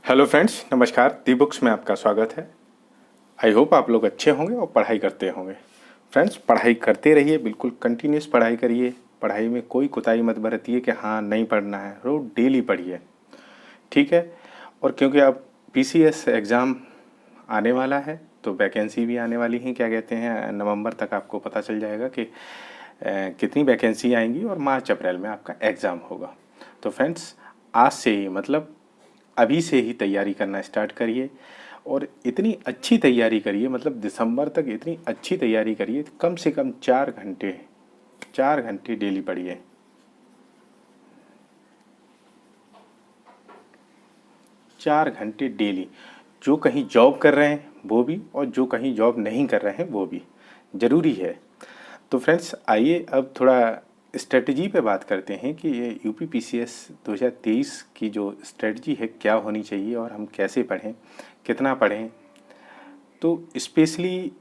Hello friends, नमस्कार। दी books में आपका स्वागत है। आई होप आप लोग अच्छे होंगे और पढ़ाई करते होंगे। फ्रेंड्स, पढ़ाई करते रहिए, बिल्कुल कंटिन्यूस पढ़ाई करिए। पढ़ाई में कोई कोताही मत बरतिए कि हाँ नहीं पढ़ना है, रोज डेली पढ़िए, ठीक है। और क्योंकि अब पीसीएस एग्ज़ाम आने वाला है तो वैकेंसी भी आने वाली हैं, क्या कहते हैं, नवंबर तक आपको पता चल जाएगा कि कितनी वैकेंसी आएंगी और मार्च अप्रैल में आपका एग्ज़ाम होगा। तो फ्रेंड्स, आज से ही मतलब अभी से ही तैयारी करना स्टार्ट करिए और इतनी अच्छी तैयारी करिए, मतलब दिसंबर तक इतनी अच्छी तैयारी करिए, कम से कम 4 घंटे डेली पढ़िए। 4 घंटे डेली। जो कहीं जॉब कर रहे हैं वो भी, और जो कहीं जॉब नहीं कर रहे हैं वो भी ज़रूरी है। तो फ्रेंड्स, आइए अब थोड़ा स्ट्रेटजी पे बात करते हैं कि ये यूपी पीसीएस 2023 की जो स्ट्रेटजी है क्या होनी चाहिए और हम कैसे पढ़ें, कितना पढ़ें। तो स्पेशली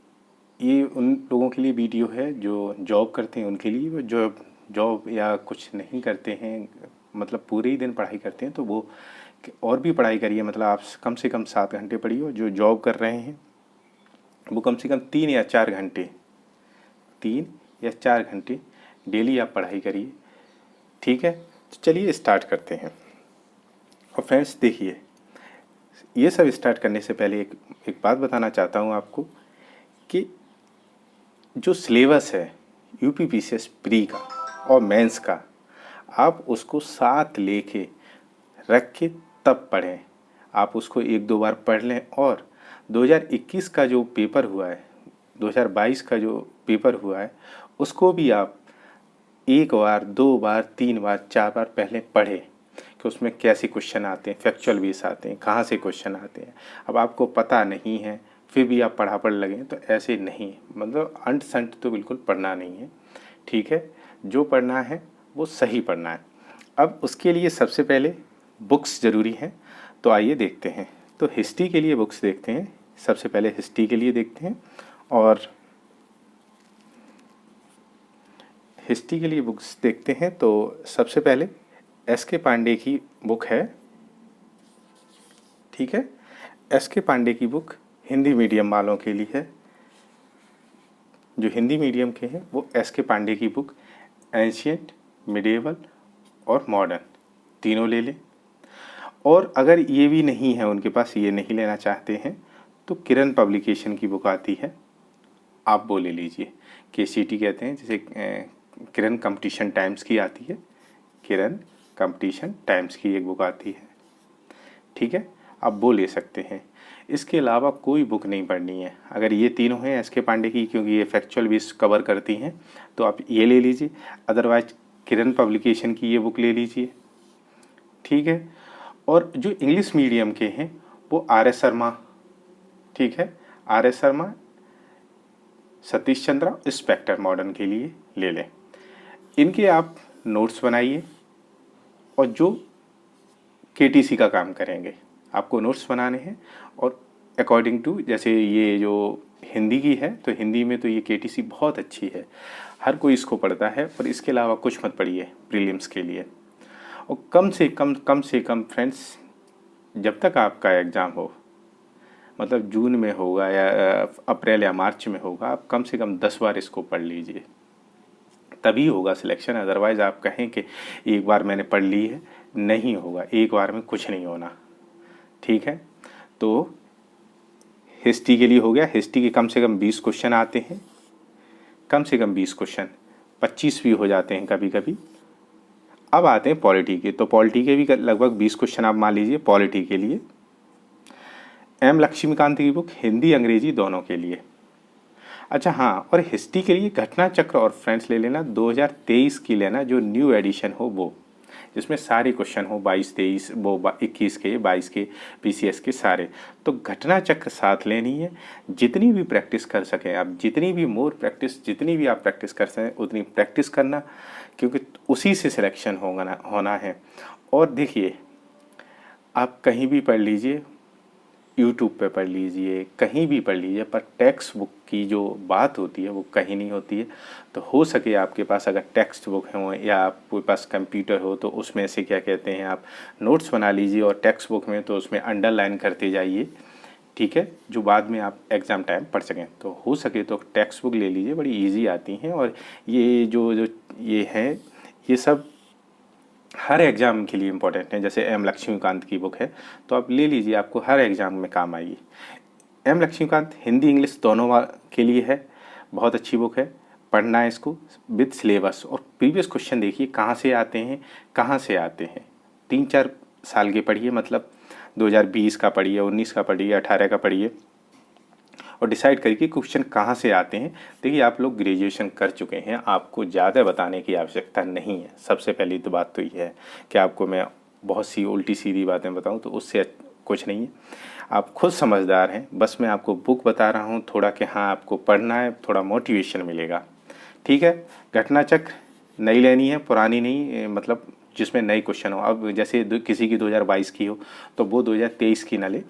ये उन लोगों के लिए वीडियो है जो जॉब करते हैं, उनके लिए। जो जॉब या कुछ नहीं करते हैं, मतलब पूरे ही दिन पढ़ाई करते हैं, तो वो और भी पढ़ाई करिए। मतलब आप कम से कम 7 घंटे पढ़िए, और जो जॉब कर रहे हैं वो कम से कम 3 या 4 घंटे डेली आप पढ़ाई करिए, ठीक है। तो चलिए स्टार्ट करते हैं। और फ्रेंड्स देखिए, ये सब स्टार्ट करने से पहले एक बात बताना चाहता हूँ आपको कि जो सिलेबस है यूपी पीसीएस प्री का और मेंस का, आप उसको साथ लेके रख के तब पढ़ें। आप उसको 1-2 बार पढ़ लें, और 2021 का जो पेपर हुआ है, 2022 का जो पेपर हुआ है, उसको भी आप 1 बार, 2 बार, 3 बार, 4 बार पहले पढ़ें कि उसमें कैसे क्वेश्चन आते हैं, फैक्चुअल बेस आते हैं, कहाँ से क्वेश्चन आते हैं। अब आपको पता नहीं है फिर भी आप पढ़ा लगें तो ऐसे नहीं, मतलब अंट संट तो बिल्कुल पढ़ना नहीं है, ठीक है। जो पढ़ना है वो सही पढ़ना है। अब उसके लिए सबसे पहले बुक्स ज़रूरी हैं, तो आइए देखते हैं। तो हिस्ट्री के लिए बुक्स देखते हैं। सबसे पहले हिस्ट्री के लिए देखते हैं, और हिस्ट्री के लिए बुक्स देखते हैं। तो सबसे पहले एस के पांडे की बुक है, ठीक है। एस के पांडे की बुक हिंदी मीडियम वालों के लिए है। जो हिंदी मीडियम के हैं वो एस के पांडे की बुक एंशियंट, मिडिएवल और मॉडर्न तीनों ले लें। और अगर ये भी नहीं है उनके पास, ये नहीं लेना चाहते हैं, तो किरण पब्लिकेशन की बुक आती है, आप वो ले लीजिए। KCT कहते हैं, जैसे किरण कंपटीशन टाइम्स की आती है, किरण कंपटीशन टाइम्स की एक बुक आती है, ठीक है। आप वो ले सकते हैं। इसके अलावा कोई बुक नहीं पढ़नी है। अगर ये तीनों हैं एस के पांडे की, क्योंकि ये फैक्चुअल बेस कवर करती हैं, तो आप ये ले लीजिए। अदरवाइज किरण पब्लिकेशन की ये बुक ले लीजिए, ठीक है। और जो इंग्लिश मीडियम के हैं वो RS शर्मा, ठीक है, RS Sharma, Satish Chandra, spectrum modern के लिए ले लें। इनके आप नोट्स बनाइए, और जो KTC का काम करेंगे, आपको नोट्स बनाने हैं। और अकॉर्डिंग टू, जैसे ये जो हिंदी की है, तो हिंदी में तो ये KTC बहुत अच्छी है, हर कोई इसको पढ़ता है। और इसके अलावा कुछ मत पढ़िए प्रीलिम्स के लिए। और कम से कम फ्रेंड्स, जब तक आपका एग्ज़ाम हो, मतलब जून में होगा या अप्रैल या मार्च में होगा, आप कम से कम 10 बार इसको पढ़ लीजिए, तभी होगा सिलेक्शन। अदरवाइज़ आप कहें कि एक बार मैंने पढ़ ली है, नहीं होगा। एक बार में कुछ नहीं होना, ठीक है। तो हिस्ट्री के लिए हो गया। हिस्ट्री के कम से कम 20 क्वेश्चन आते हैं, कम से कम 20 क्वेश्चन, 25 भी हो जाते हैं कभी कभी। अब आते हैं पॉलिटी के। तो पॉलिटी के भी लगभग 20 क्वेश्चन आप मान लीजिए पॉलिटी के लिए। M लक्ष्मीकांत की बुक हिंदी अंग्रेजी दोनों के लिए। अच्छा हाँ, और हिस्ट्री के लिए घटना चक्र और फ्रेंड्स ले लेना, 2023 की लेना, जो न्यू एडिशन हो वो, जिसमें सारे क्वेश्चन हो, 22-23, वो 21 के, 22 के, PCS के सारे। तो घटना चक्र साथ लेनी है। जितनी भी प्रैक्टिस कर सकें आप, जितनी भी जितनी भी आप प्रैक्टिस कर सकें उतनी प्रैक्टिस करना, क्योंकि उसी से सिलेक्शन होना है। और देखिए, आप कहीं भी पढ़ लीजिए, यूट्यूब पे पढ़ लीजिए, कहीं भी पढ़ लीजिए, पर टेक्स्ट बुक की जो बात होती है वो कहीं नहीं होती है। तो हो सके आपके पास अगर टेक्स्ट बुक हो या आपके पास कंप्यूटर हो तो उसमें से क्या कहते हैं आप नोट्स बना लीजिए, और टेक्स्ट बुक में तो उसमें अंडरलाइन करते जाइए, ठीक है, जो बाद में आप एग्ज़ाम टाइम पढ़ सकें। तो हो सके तो टेक्स्ट बुक ले लीजिए, बड़ी ईजी आती हैं। और ये जो जो ये है, ये सब हर एग्ज़ाम के लिए इम्पोर्टेंट है। जैसे एम लक्ष्मीकांत की बुक है तो आप ले लीजिए, आपको हर एग्ज़ाम में काम आएगी। एम लक्ष्मीकांत हिंदी इंग्लिश दोनों के लिए है, बहुत अच्छी बुक है, पढ़ना है इसको विद सिलेबस। और प्रीवियस क्वेश्चन देखिए कहाँ से आते हैं, कहाँ से आते हैं। 3-4 साल के पढ़िए, मतलब 2020 का पढ़िए, 19 का पढ़िए, 18 का पढ़िए, और डिसाइड करिए कि क्वेश्चन कहाँ से आते हैं। देखिए आप लोग ग्रेजुएशन कर चुके हैं, आपको ज़्यादा बताने की आवश्यकता नहीं है। सबसे पहली तो बात तो ये है कि आपको मैं बहुत सी उल्टी सीधी बातें बताऊं तो उससे कुछ नहीं है, आप खुद समझदार हैं। बस मैं आपको बुक बता रहा हूं थोड़ा कि हाँ आपको पढ़ना है, थोड़ा मोटिवेशन मिलेगा, ठीक है। घटना चक्र नई लेनी है, पुरानी नहीं, मतलब जिसमें नए क्वेश्चन हो। अब जैसे किसी की 2022 की हो तो वो 2023 की ना ले,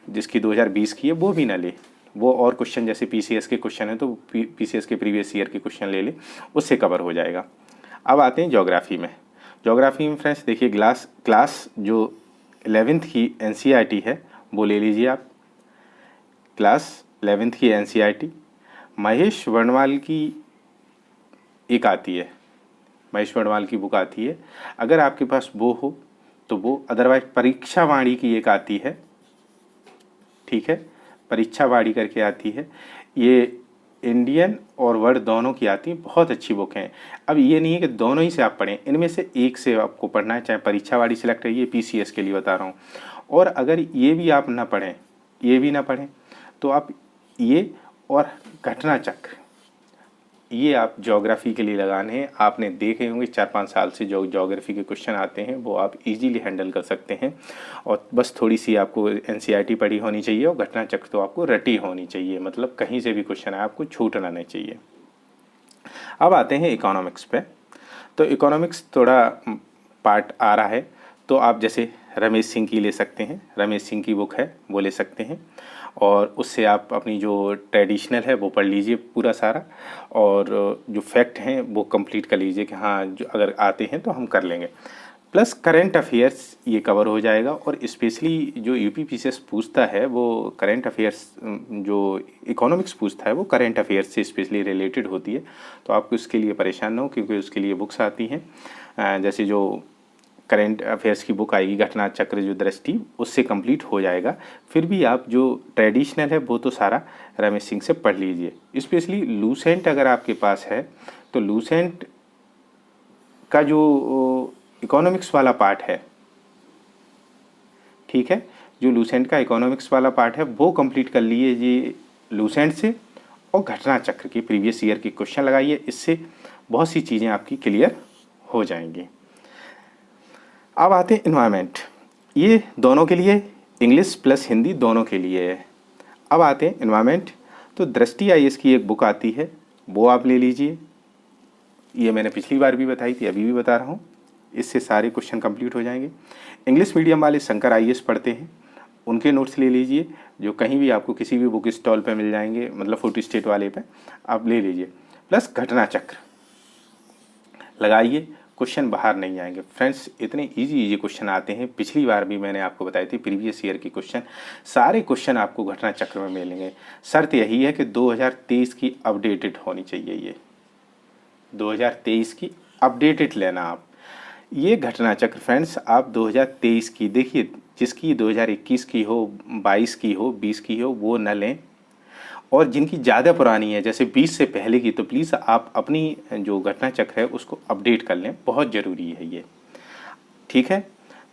जिसकी 2020 की है वो भी ना ले। वो और क्वेश्चन जैसे पीसीएस के क्वेश्चन है तो पीसीएस के प्रीवियस ईयर के क्वेश्चन ले ले, उससे कवर हो जाएगा। अब आते हैं ज्योग्राफी में। ज्योग्राफी में फ्रेंड्स देखिए क्लास जो 11th की एनसीईआरटी है वो ले लीजिए आप। क्लास 11th की एनसीईआरटी महेश वर्णवाल की एक आती है, महेश वर्णवाल की बुक आती है, अगर आपके पास वो हो तो वो। अदरवाइज परीक्षा वाणी की एक आती है, ठीक है, परीक्षा वाणी करके आती है, ये इंडियन और वर्ड दोनों की आती है, बहुत अच्छी बुक हैं। अब ये नहीं है कि दोनों ही से आप पढ़ें, इनमें से एक से आपको पढ़ना है, चाहे परीक्षा वाणी सिलेक्ट है, ये पीसीएस के लिए बता रहा हूँ। और अगर ये भी आप ना पढ़ें, ये भी ना पढ़ें, तो आप ये और घटना चक्र, ये आप ज्योग्राफी के लिए लगाने हैं। आपने देखे होंगे 4-5 साल से जो ज्योग्राफी के क्वेश्चन आते हैं वो आप इजीली हैंडल कर सकते हैं। और बस थोड़ी सी आपको एनसीईआरटी पढ़ी होनी चाहिए और घटना चक्र तो आपको रटी होनी चाहिए, मतलब कहीं से भी क्वेश्चन आए आपको छूटना नहीं चाहिए। अब आते हैं इकोनॉमिक्स पे। तो इकोनॉमिक्स थोड़ा पार्ट आ रहा है, तो आप जैसे रमेश सिंह की ले सकते हैं, रमेश सिंह की बुक है वो ले सकते हैं, और उससे आप अपनी जो ट्रेडिशनल है वो पढ़ लीजिए पूरा सारा, और जो फैक्ट हैं वो कंप्लीट कर लीजिए कि हाँ जो अगर आते हैं तो हम कर लेंगे। प्लस करंट अफेयर्स ये कवर हो जाएगा। और स्पेशली जो यूपीपीसीएस पूछता है वो करंट अफेयर्स, जो इकोनॉमिक्स पूछता है वो करंट अफेयर्स से स्पेशली रिलेटेड होती है। तो आपको इसके लिए परेशान ना हो, क्योंकि उसके लिए बुक्स आती हैं। जैसे जो करंट अफेयर्स की बुक आएगी घटना चक्र जो दृष्टि, उससे कंप्लीट हो जाएगा। फिर भी आप जो ट्रेडिशनल है वो तो सारा रमेश सिंह से पढ़ लीजिए। स्पेशली लूसेंट अगर आपके पास है तो लूसेंट का जो इकोनॉमिक्स वाला पार्ट है, ठीक है, जो लूसेंट का इकोनॉमिक्स वाला पार्ट है वो कंप्लीट कर लीजिए लूसेंट से, और घटना चक्र की प्रीवियस ईयर की क्वेश्चन लगाइए, इससे बहुत सी चीज़ें आपकी क्लियर हो जाएंगी। अब आते हैं इन्वायरमेंट, ये दोनों के लिए, इंग्लिश प्लस हिंदी दोनों के लिए है। अब आते हैं इन्वायरमेंट, तो दृष्टि आईएएस की एक बुक आती है वो आप ले लीजिए, ये मैंने पिछली बार भी बताई थी, अभी भी बता रहा हूँ, इससे सारे क्वेश्चन कंप्लीट हो जाएंगे। इंग्लिश मीडियम वाले शंकर आईएएस पढ़ते हैं, उनके नोट्स ले लीजिए, जो कहीं भी आपको किसी भी बुक स्टॉल पे मिल जाएंगे, मतलब फोटो स्टेट वाले पे आप ले लीजिए। प्लस घटना चक्र लगाइए, क्वेश्चन बाहर नहीं आएंगे फ्रेंड्स, इतने इजी क्वेश्चन आते हैं। पिछली बार भी मैंने आपको बताए थे प्रीवियस ईयर के क्वेश्चन, सारे क्वेश्चन आपको घटना चक्र में मिलेंगे। शर्त यही है कि 2023 की अपडेटेड होनी चाहिए, ये 2023 की अपडेटेड लेना आप। ये घटना चक्र फ्रेंड्स आप 2023 की देखिए, जिसकी 2021 की हो, 22 की हो, 20 की हो वो न लें, और जिनकी ज़्यादा पुरानी है जैसे 20 से पहले की, तो प्लीज़ आप अपनी जो घटना चक्र है उसको अपडेट कर लें, बहुत ज़रूरी है ये, ठीक है।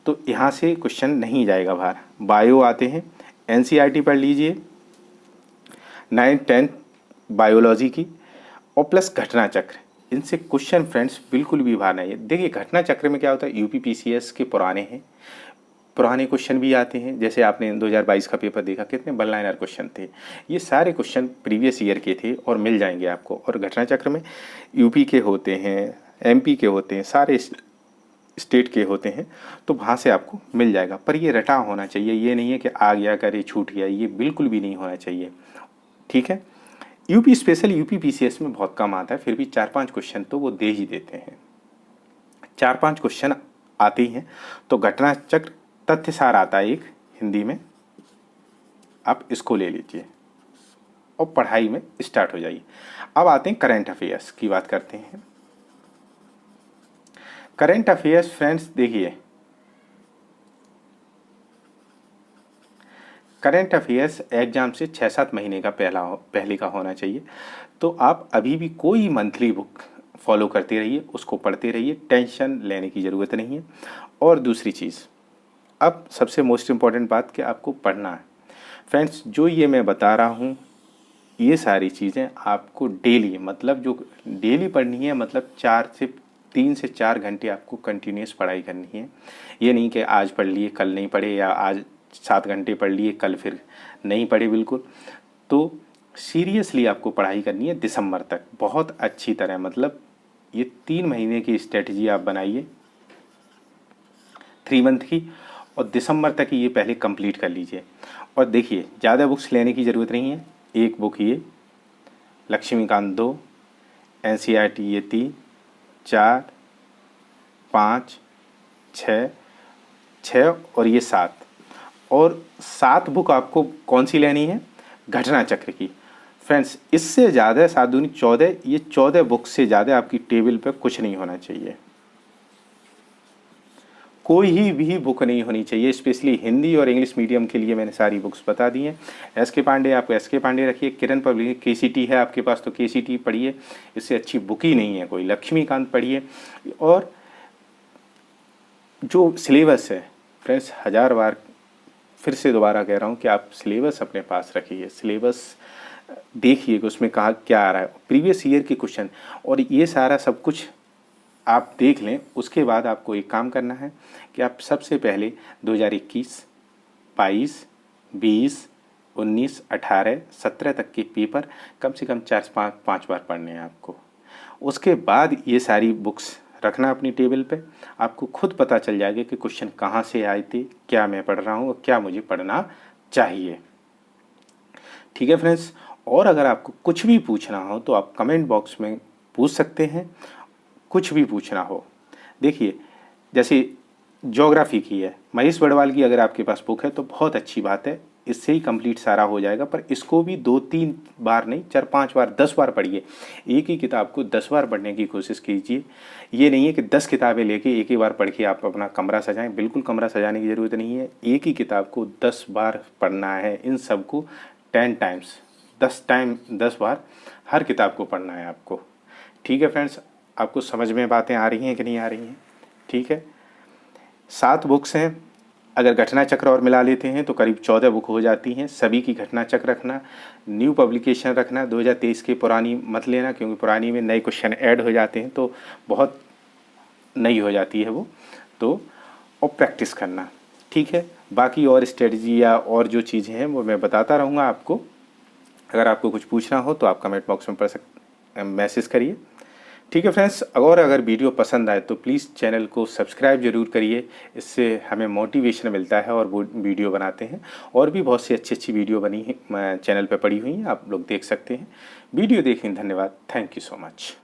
तो यहाँ से क्वेश्चन नहीं जाएगा बाहर। बायो आते हैं, एनसीईआरटी पढ़ लीजिए 9th-10th बायोलॉजी की, और प्लस घटना चक्र, इनसे क्वेश्चन फ्रेंड्स बिल्कुल भी बाहर नहीं है। देखिए घटना चक्र में क्या होता है, यूपीपीसीएस के पुराने हैं, पुराने क्वेश्चन भी आते हैं। जैसे आपने 2022 का पेपर देखा, कितने वन लाइनर क्वेश्चन थे, ये सारे क्वेश्चन प्रीवियस ईयर के थे और मिल जाएंगे आपको। और घटना चक्र में यूपी के होते हैं, एमपी के होते हैं, सारे स्टेट के होते हैं तो वहाँ से आपको मिल जाएगा। पर ये रटा होना चाहिए, ये नहीं है कि आ गया करे छूट गया, ये बिल्कुल भी नहीं होना चाहिए। ठीक है। यूपी स्पेशल यूपी पीसीएस में बहुत कम आता है, फिर भी 4-5 क्वेश्चन तो वो दे ही देते हैं। 4-5 क्वेश्चन आते ही हैं। तो घटना चक्र तथ्य सार आता है एक हिंदी में, आप इसको ले लीजिए और पढ़ाई में स्टार्ट हो जाइए। अब आते हैं करंट अफेयर्स की बात करते हैं। करंट अफेयर्स फ्रेंड्स देखिए, करंट अफेयर्स एग्जाम से 6-7 महीने का पहले का होना चाहिए। तो आप अभी भी कोई मंथली बुक फॉलो करते रहिए, उसको पढ़ते रहिए, टेंशन लेने की ज़रूरत नहीं है। और दूसरी चीज़, अब सबसे मोस्ट इम्पॉर्टेंट बात कि आपको पढ़ना है फ्रेंड्स। जो ये मैं बता रहा हूँ ये सारी चीज़ें आपको डेली, मतलब जो डेली पढ़नी है, मतलब 3 से 4 घंटे आपको कंटिन्यूस पढ़ाई करनी है। ये नहीं कि आज पढ़ लिए कल नहीं पढ़े, या आज 7 घंटे पढ़ लिए कल फिर नहीं पढ़े। बिल्कुल, तो सीरियसली आपको पढ़ाई करनी है दिसंबर तक बहुत अच्छी तरह। मतलब ये 3 महीने की स्ट्रेटजी आप बनाइए, 3 मंथ की, और दिसंबर तक ही ये पहले कंप्लीट कर लीजिए। और देखिए, ज़्यादा बुक्स लेने की ज़रूरत नहीं है। एक बुक ये लक्ष्मीकांत 2, NCERT ये 3, 4, 5, 6 और ये 7, और 7 बुक आपको कौन सी लेनी है? घटना चक्र की। फ्रेंड्स, इससे ज़्यादा 7 दूनी 14, ये 14 बुक से ज़्यादा आपकी टेबल पे कुछ नहीं होना चाहिए। कोई ही भी बुक नहीं होनी चाहिए। स्पेशली हिंदी और इंग्लिश मीडियम के लिए मैंने सारी बुक्स बता दी हैं। एस के पांडे, आप एस के पांडे रखिए। किरण पब्लिक KCT है आपके पास तो KCT पढ़िए, इससे अच्छी बुक ही नहीं है कोई। लक्ष्मीकांत पढ़िए। और जो सिलेबस है फ्रेंड्स, 1000 बार फिर से दोबारा कह रहा हूँ कि आप सिलेबस अपने पास रखिए। सिलेबस देखिए कि उसमें कहाँ क्या आ रहा है, प्रीवियस ईयर के क्वेश्चन, और ये सारा सब कुछ आप देख लें। उसके बाद आपको एक काम करना है कि आप सबसे पहले 2021, 22, 20, 19, 18, 17 तक के पेपर कम से कम 4-5 बार पढ़ने हैं आपको। उसके बाद ये सारी बुक्स रखना अपनी टेबल पे। आपको खुद पता चल जाएगा कि क्वेश्चन कहाँ से आए थे, क्या मैं पढ़ रहा हूँ और क्या मुझे पढ़ना चाहिए। ठीक है फ्रेंड्स, और अगर आपको कुछ भी पूछना हो तो आप कमेंट बॉक्स में पूछ सकते हैं, कुछ भी पूछना हो। देखिए, जैसे ज्योग्राफी की है, महेश बड़वाल की अगर आपके पास बुक है तो बहुत अच्छी बात है, इससे ही कंप्लीट सारा हो जाएगा। पर इसको भी 2-3 बार नहीं, 4-5 बार, 10 बार पढ़िए। एक ही किताब को 10 बार पढ़ने की कोशिश कीजिए। ये नहीं है कि 10 किताबें लेके एक ही बार पढ़ के आप अपना कमरा सजाएं। बिल्कुल कमरा सजाने की ज़रूरत नहीं है। एक ही किताब को 10 बार पढ़ना है। इन सबको 10 टाइम्स, 10 बार हर किताब को पढ़ना है आपको। ठीक है फ्रेंड्स, आपको समझ में बातें आ रही हैं कि नहीं आ रही हैं? ठीक है, 7 बुक्स हैं। अगर घटना चक्र और मिला लेते हैं तो करीब 14 बुक हो जाती हैं। सभी की घटना चक्र रखना, न्यू पब्लिकेशन रखना। 2023 की पुरानी मत लेना, क्योंकि पुरानी में नए क्वेश्चन ऐड हो जाते हैं तो बहुत नई हो जाती है वो। तो और प्रैक्टिस करना। ठीक है, बाकी और स्ट्रेटजी या और जो चीज़ें हैं वो मैं बताता रहूँगा आपको। अगर आपको कुछ पूछना हो तो आप कमेंट बॉक्स में मैसेज करिए। ठीक है फ्रेंड्स, और अगर वीडियो पसंद आए तो प्लीज़ चैनल को सब्सक्राइब ज़रूर करिए। इससे हमें मोटिवेशन मिलता है और वो वीडियो बनाते हैं। और भी बहुत सी अच्छी वीडियो बनी है चैनल पे पड़ी हुई हैं, आप लोग देख सकते हैं। वीडियो देखने धन्यवाद। Thank you so much.